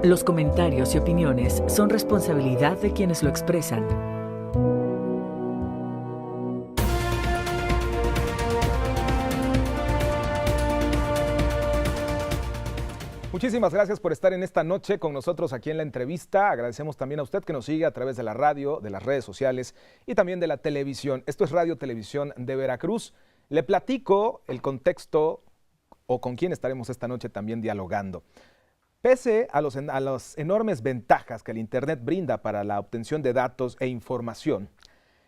Los comentarios y opiniones son responsabilidad de quienes lo expresan. Muchísimas gracias por estar en esta noche con nosotros aquí en la entrevista. Agradecemos también a usted que nos sigue a través de la radio, de las redes sociales y también de la televisión. Esto es Radio Televisión de Veracruz. Le platico el contexto o con quién estaremos esta noche también dialogando. Pese a las enormes ventajas que el Internet brinda para la obtención de datos e información,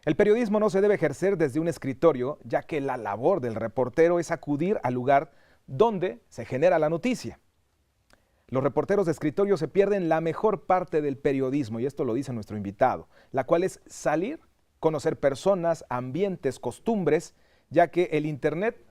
el periodismo no se debe ejercer desde un escritorio, ya que la labor del reportero es acudir al lugar donde se genera la noticia. Los reporteros de escritorio se pierden la mejor parte del periodismo, y esto lo dice nuestro invitado, la cual es salir, conocer personas, ambientes, costumbres, ya que el Internet,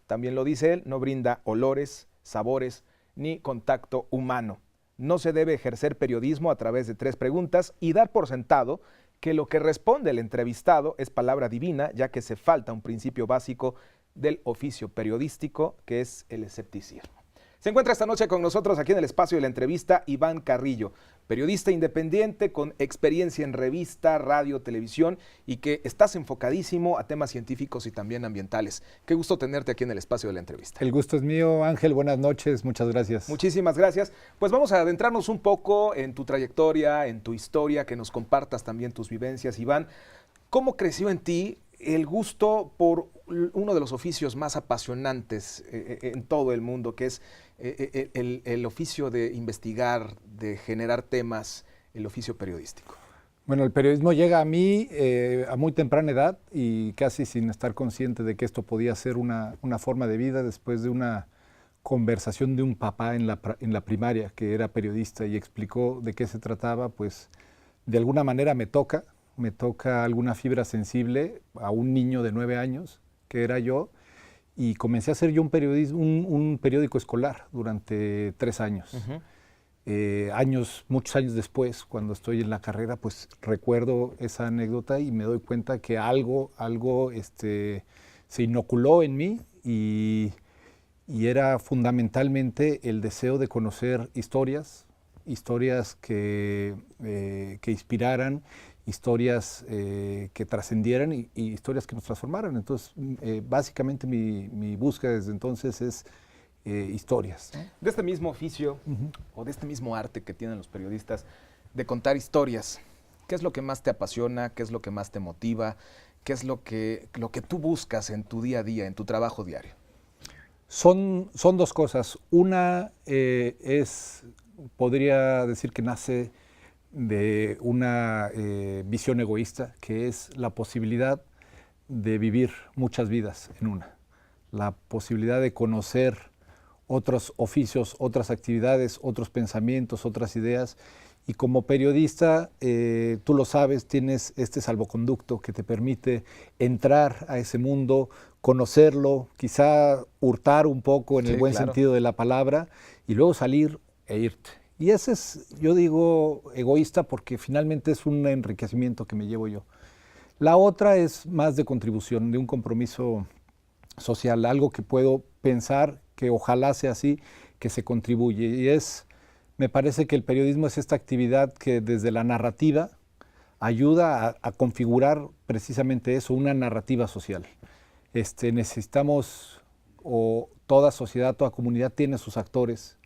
también lo dice él, no brinda olores, sabores, ni contacto humano. No se debe ejercer periodismo a través de 3 preguntas y dar por sentado que lo que responde el entrevistado es palabra divina, ya que se falta un principio básico del oficio periodístico, que es el escepticismo. Se encuentra esta noche con nosotros aquí en el espacio de la entrevista Iván Carrillo, periodista independiente con experiencia en revista, radio, televisión y que estás enfocadísimo a temas científicos y también ambientales. Qué gusto tenerte aquí en el espacio de la entrevista. El gusto es mío, Ángel. Buenas noches, muchas gracias. Muchísimas gracias. Pues vamos a adentrarnos un poco en tu trayectoria, en tu historia, que nos compartas también tus vivencias. Iván, ¿cómo creció en ti el gusto por uno de los oficios más apasionantes en todo el mundo, que es el oficio de investigar, de generar temas, el oficio periodístico? Bueno, el periodismo llega a mí a muy temprana edad y casi sin estar consciente de que esto podía ser una forma de vida, después de una conversación de un papá en la primaria, que era periodista y explicó de qué se trataba. Pues de alguna manera me toca alguna fibra sensible a un niño de 9 años, que era yo, y comencé a hacer yo un periódico escolar durante 3 años. Muchos años después, cuando estoy en la carrera, pues recuerdo esa anécdota y me doy cuenta que algo se inoculó en mí y era fundamentalmente el deseo de conocer historias que inspiraran, historias que trascendieran y historias que nos transformaran. Entonces, básicamente mi búsqueda desde entonces es historias, ¿no? De este mismo oficio o de este mismo arte que tienen los periodistas de contar historias, ¿qué es lo que más te apasiona? ¿Qué es lo que más te motiva? ¿Qué es lo que tú buscas en tu día a día, en tu trabajo diario? Son 2 cosas. Una podría decir que nace de una visión egoísta, que es la posibilidad de vivir muchas vidas en una. La posibilidad de conocer otros oficios, otras actividades, otros pensamientos, otras ideas. Y como periodista, tú lo sabes, tienes este salvoconducto que te permite entrar a ese mundo, conocerlo, quizá hurtar un poco en el buen sentido de la palabra, y luego salir e irte. Y ese es, yo digo, egoísta porque finalmente es un enriquecimiento que me llevo yo. La otra es más de contribución, de un compromiso social, algo que puedo pensar que ojalá sea así, que se contribuye. Y me parece que el periodismo es esta actividad que desde la narrativa ayuda a configurar precisamente eso, una narrativa social. Necesitamos, o toda sociedad, toda comunidad tiene sus actores,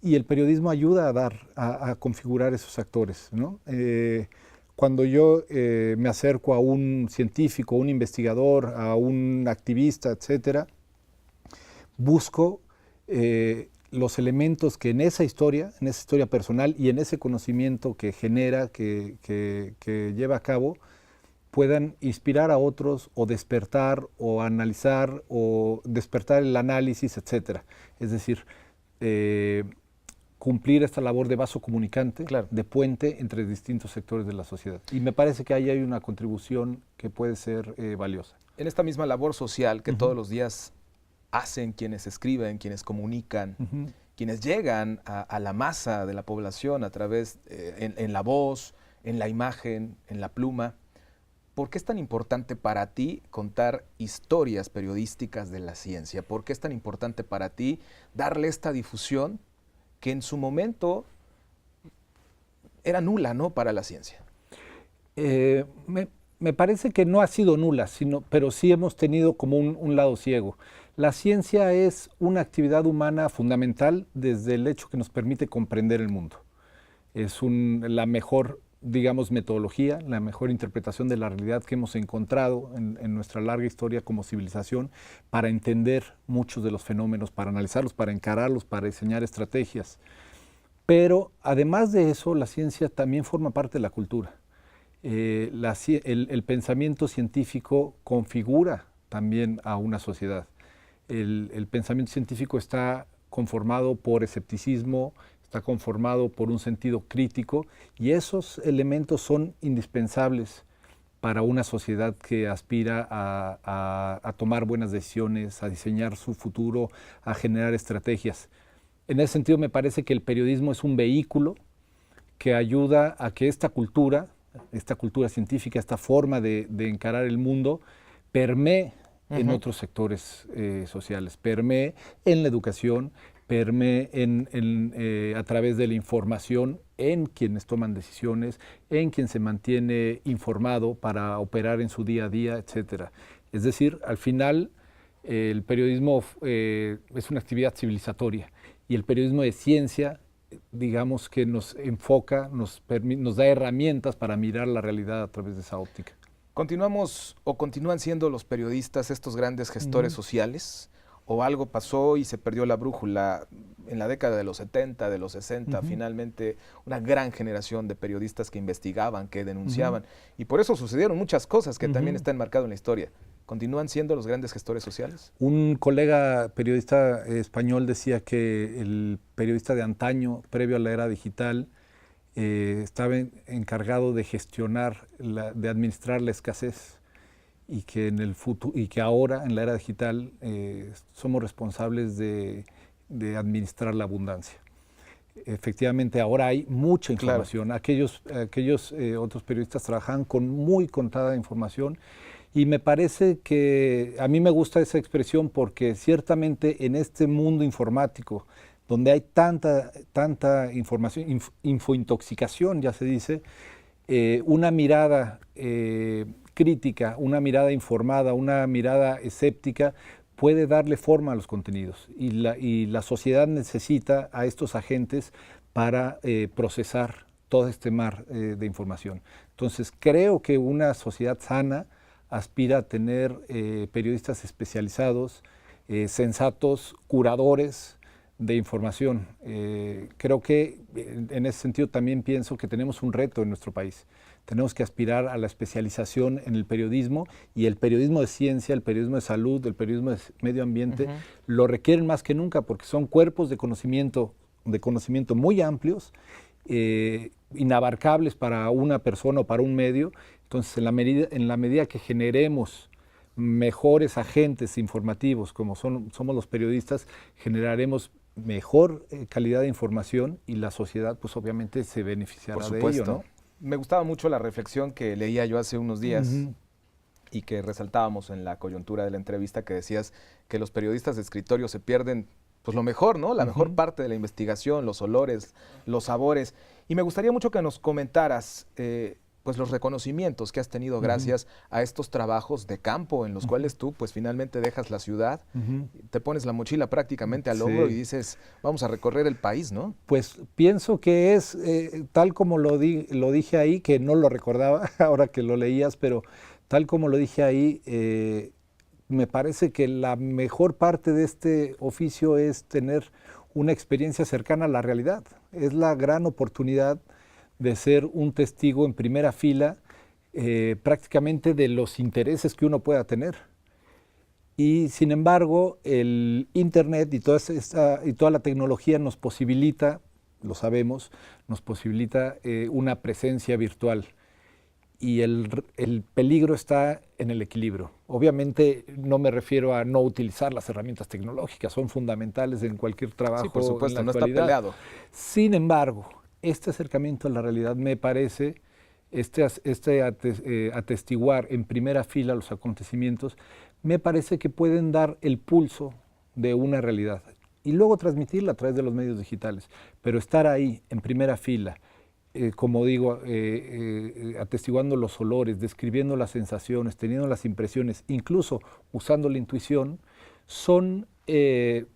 y el periodismo ayuda a configurar esos actores, ¿no? Cuando yo me acerco a un científico, a un investigador, a un activista, etcétera, busco los elementos que en esa historia personal y en ese conocimiento que genera, que lleva a cabo, puedan inspirar a otros o despertar o analizar o despertar el análisis, etcétera. Es decir, cumplir esta labor de vaso comunicante, de puente entre distintos sectores de la sociedad. Y me parece que ahí hay una contribución que puede ser valiosa. En esta misma labor social que todos los días hacen quienes escriben, quienes comunican, quienes llegan a la masa de la población a través, en la voz, en la imagen, en la pluma, ¿por qué es tan importante para ti contar historias periodísticas de la ciencia? ¿Por qué es tan importante para ti darle esta difusión que en su momento era nula, ¿no?, para la ciencia. Me parece que no ha sido nula, pero sí hemos tenido como un lado ciego. La ciencia es una actividad humana fundamental desde el hecho que nos permite comprender el mundo. Es la mejor, digamos, metodología, la mejor interpretación de la realidad que hemos encontrado en nuestra larga historia como civilización para entender muchos de los fenómenos, para analizarlos, para encararlos, para diseñar estrategias. Pero además de eso, la ciencia también forma parte de la cultura. El pensamiento científico configura también a una sociedad. El pensamiento científico está conformado por escepticismo, está conformado por un sentido crítico, y esos elementos son indispensables para una sociedad que aspira a tomar buenas decisiones, a diseñar su futuro, a generar estrategias. En ese sentido, me parece que el periodismo es un vehículo que ayuda a que esta cultura científica, esta forma de encarar el mundo, permee en otros sectores sociales, permee en la educación, permee a través de la información en quienes toman decisiones, en quien se mantiene informado para operar en su día a día, etc. Es decir, al final el periodismo es una actividad civilizatoria, y el periodismo de ciencia, digamos, que nos enfoca, nos da herramientas para mirar la realidad a través de esa óptica. ¿Continúan siendo los periodistas estos grandes gestores sociales? ¿O algo pasó y se perdió la brújula? En la década de los 70, de los 60, finalmente una gran generación de periodistas que investigaban, que denunciaban, y por eso sucedieron muchas cosas que también están marcadas en la historia. ¿Continúan siendo los grandes gestores sociales? Un colega periodista español decía que el periodista de antaño, previo a la era digital, estaba encargado de gestionar, de administrar la escasez, y que y que ahora, en la era digital, somos responsables de administrar la abundancia. Efectivamente, ahora hay mucha información. Claro. Aquellos otros periodistas trabajan con muy contada información, y me parece que a mí me gusta esa expresión porque ciertamente en este mundo informático, donde hay tanta información, infointoxicación, ya se dice, una mirada crítica, una mirada informada, una mirada escéptica puede darle forma a los contenidos, y la sociedad necesita a estos agentes para procesar todo este mar de información. Entonces, creo que una sociedad sana aspira a tener periodistas especializados, sensatos, curadores de información. Creo que en ese sentido también pienso que tenemos un reto en nuestro país. Tenemos que aspirar a la especialización en el periodismo, y el periodismo de ciencia, el periodismo de salud, el periodismo de medio ambiente lo requieren más que nunca, porque son cuerpos de conocimiento muy amplios, inabarcables para una persona o para un medio. Entonces, en la medida que generemos mejores agentes informativos, como somos los periodistas, generaremos mejor calidad de información, y la sociedad, pues obviamente, se beneficiará de ello, ¿no? Me gustaba mucho la reflexión que leía yo hace unos días y que resaltábamos en la coyuntura de la entrevista, que decías que los periodistas de escritorio se pierden, pues, lo mejor, ¿no? La mejor parte de la investigación, los olores, los sabores. Y me gustaría mucho que nos comentaras pues los reconocimientos que has tenido gracias a estos trabajos de campo en los cuales tú, pues, finalmente dejas la ciudad, te pones la mochila prácticamente al hombro y dices, vamos a recorrer el país, ¿no? Pues pienso que es tal como lo dije ahí, que no lo recordaba ahora que lo leías, pero tal como lo dije ahí, me parece que la mejor parte de este oficio es tener una experiencia cercana a la realidad. Es la gran oportunidad de ser un testigo en primera fila prácticamente de los intereses que uno pueda tener. Y sin embargo, el Internet y toda la tecnología nos posibilita, lo sabemos, nos posibilita una presencia virtual. Y el peligro está en el equilibrio. Obviamente no me refiero a no utilizar las herramientas tecnológicas, son fundamentales en cualquier trabajo. Sí, por supuesto, en la no está peleado. Sin embargo, este acercamiento a la realidad me parece, atestiguar en primera fila los acontecimientos, me parece que pueden dar el pulso de una realidad y luego transmitirla a través de los medios digitales. Pero estar ahí en primera fila, como digo, atestiguando los olores, describiendo las sensaciones, teniendo las impresiones, incluso usando la intuición, son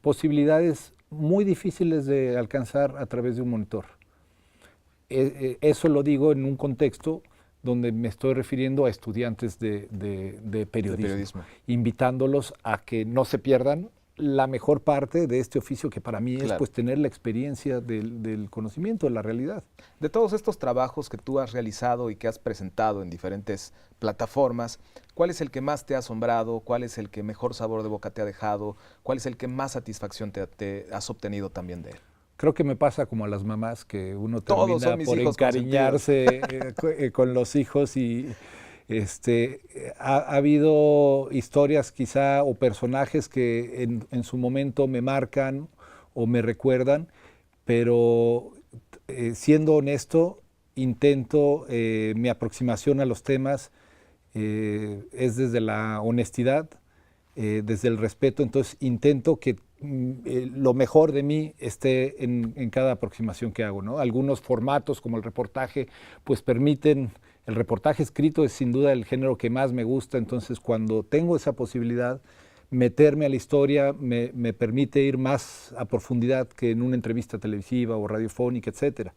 posibilidades muy difíciles de alcanzar a través de un monitor. Eso lo digo en un contexto donde me estoy refiriendo a estudiantes de periodismo, invitándolos a que no se pierdan la mejor parte de este oficio, que para mí es pues tener la experiencia del conocimiento, de la realidad. De todos estos trabajos que tú has realizado y que has presentado en diferentes plataformas, ¿cuál es el que más te ha asombrado? ¿Cuál es el que mejor sabor de boca te ha dejado? ¿Cuál es el que más satisfacción te has obtenido también de él? Creo que me pasa como a las mamás, que uno termina por encariñarse con los hijos y ha habido historias quizá o personajes que en su momento me marcan o me recuerdan, pero siendo honesto, intento, mi aproximación a los temas es desde la honestidad, desde el respeto, entonces intento que lo mejor de mí esté en cada aproximación que hago, ¿no? Algunos formatos como el reportaje pues permiten. El reportaje escrito es sin duda el género que más me gusta, entonces cuando tengo esa posibilidad, meterme a la historia me permite ir más a profundidad que en una entrevista televisiva o radiofónica, etcétera.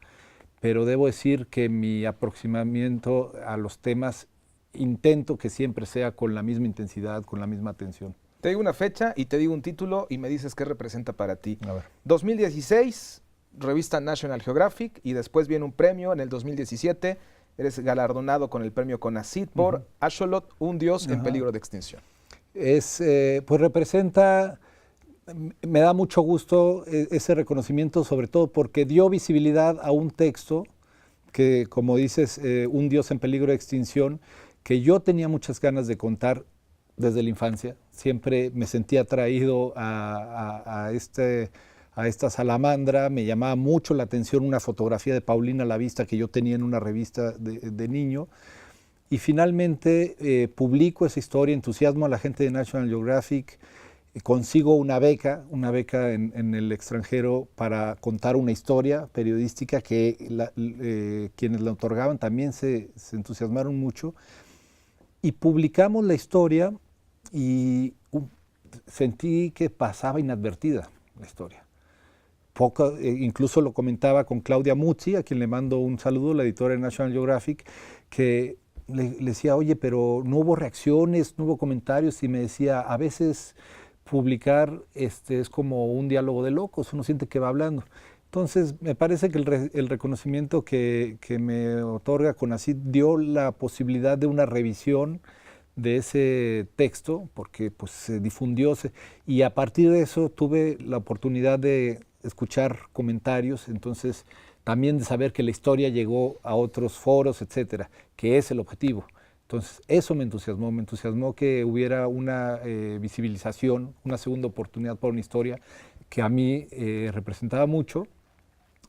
Pero debo decir que mi aproximamiento a los temas intento que siempre sea con la misma intensidad, con la misma atención. Te digo una fecha y te digo un título y me dices qué representa para ti. A ver. 2016, revista National Geographic, y después viene un premio en el 2017. Eres galardonado con el premio CONACYT por Axolotl, un dios en peligro de extinción. Pues representa, me da mucho gusto ese reconocimiento, sobre todo porque dio visibilidad a un texto que, como dices, un dios en peligro de extinción, que yo tenía muchas ganas de contar desde la infancia. Siempre me sentía atraído a esta salamandra, me llamaba mucho la atención una fotografía de Paulina Lavista que yo tenía en una revista de niño, y finalmente publico esa historia, entusiasmo a la gente de National Geographic, consigo una beca en el extranjero para contar una historia periodística que quienes la otorgaban también se entusiasmaron mucho, y publicamos la historia y sentí que pasaba inadvertida la historia. Incluso lo comentaba con Claudia Muzzi, a quien le mando un saludo, la editora de National Geographic, que le decía, oye, pero no hubo reacciones, no hubo comentarios, y me decía, a veces publicar es como un diálogo de locos, uno siente que va hablando. Entonces, me parece que el reconocimiento que me otorga CONACYT dio la posibilidad de una revisión de ese texto, porque pues se difundió, y a partir de eso tuve la oportunidad de escuchar comentarios, entonces también de saber que la historia llegó a otros foros, etcétera, que es el objetivo. Entonces eso me entusiasmó que hubiera una visibilización, una segunda oportunidad para una historia que a mí representaba mucho,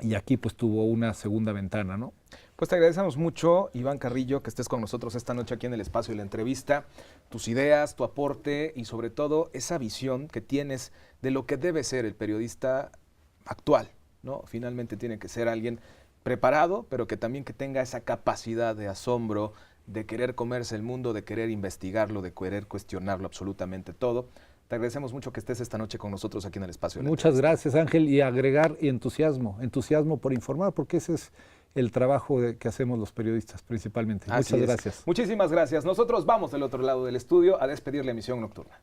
y aquí pues tuvo una segunda ventana, ¿no? Pues te agradecemos mucho, Iván Carrillo, que estés con nosotros esta noche aquí en el espacio de la entrevista, tus ideas, tu aporte y sobre todo esa visión que tienes de lo que debe ser el periodista actual, ¿no? Finalmente tiene que ser alguien preparado, pero que también que tenga esa capacidad de asombro, de querer comerse el mundo, de querer investigarlo, de querer cuestionarlo absolutamente todo. Te agradecemos mucho que estés esta noche con nosotros aquí en el espacio de la entrevista. Muchas gracias, Ángel, y agregar entusiasmo por informar, porque ese es el trabajo que hacemos los periodistas principalmente. Muchas gracias. Muchísimas gracias. Nosotros vamos del otro lado del estudio a despedir la emisión nocturna.